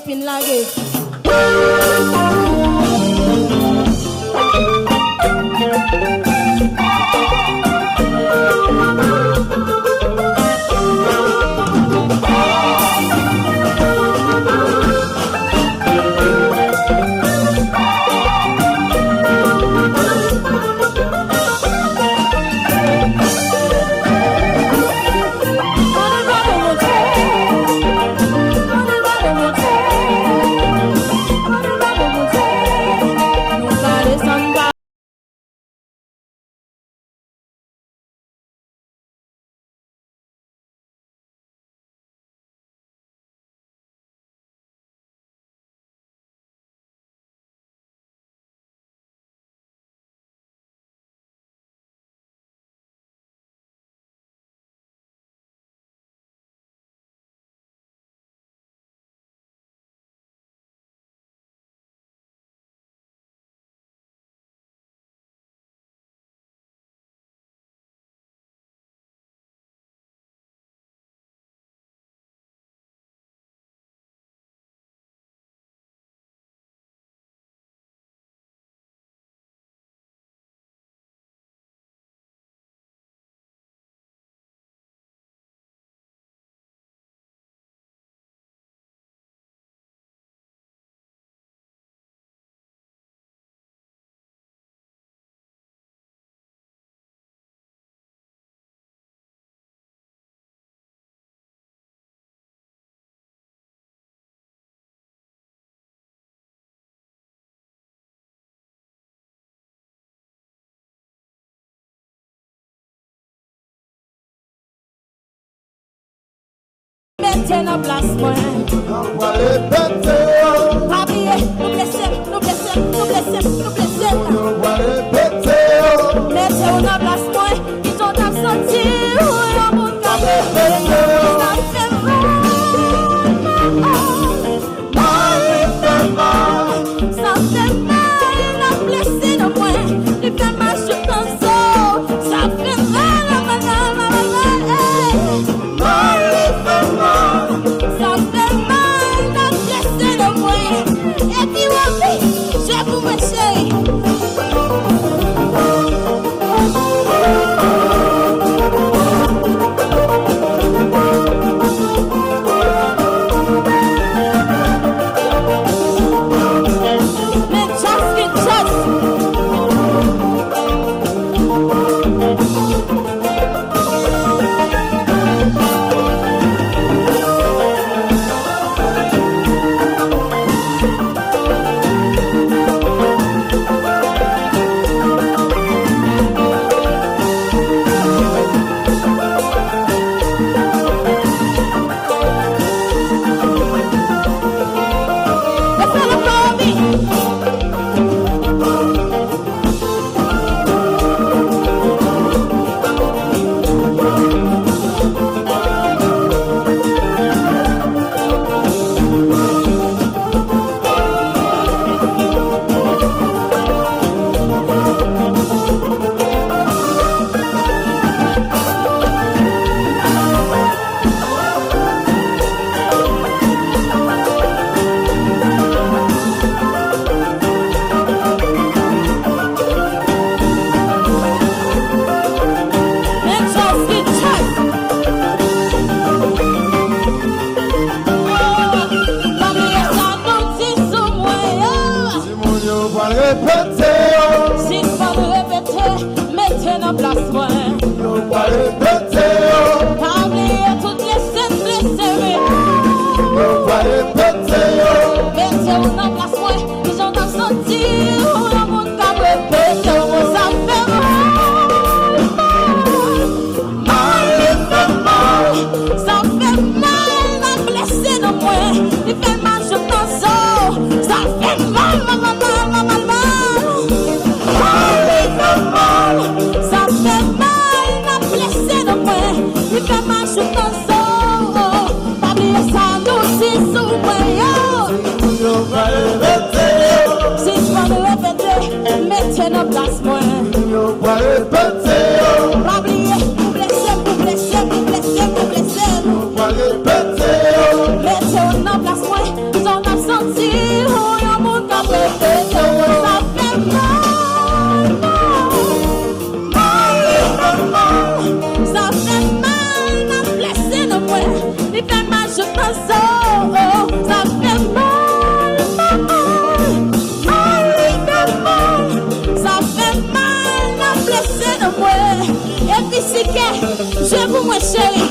fin lage. Mettez nos places, moi. On va les péter. Pas oublier, nous blesser, nous blesser, nous blesser, nous blesser. On va les péter. Mettez nos places, moi. Ils ont absenti, on va On va les péter. ça fait mal. Ça fait mal, la blessé de moi. Il fait mal sur ton dos. Ça fait mal, mal, mal, mal, mal. Ça fait mal, la blessé de moi. Et puis, oui, je vous remercie. Si pas me répéter, mettez nos places, moi. On va les péter. Pas oublier toutes les scènes blessées. On va les péter. Mettez nos places, moi. Ils ont absenti, on a mon cas répété. Ça fait mal. Ça fait mal, la blessée de moi. Il fait mal sur ton dos. Ça fait mal, mal, mal, mal, mal, mal. Ça fait mal, la blessée de moi. Il fait mal sur ton dos. Pas oublier ça, nous, si sous moi. On va les péter. Si je peux me répéter, mettez nos places, moi. On va les péter. Pas oublier, vous blessez, vous blessez, vous blessez, vous blessez. On va les péter. Mettez nos places, moi. Ils ont je pense, oh, ça fait mal, ça fait mal, la blessé de moi. Et puis c'est que je vous moi chérie.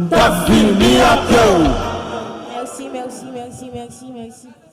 T'as fini à cœur. Merci, merci, merci, merci, merci.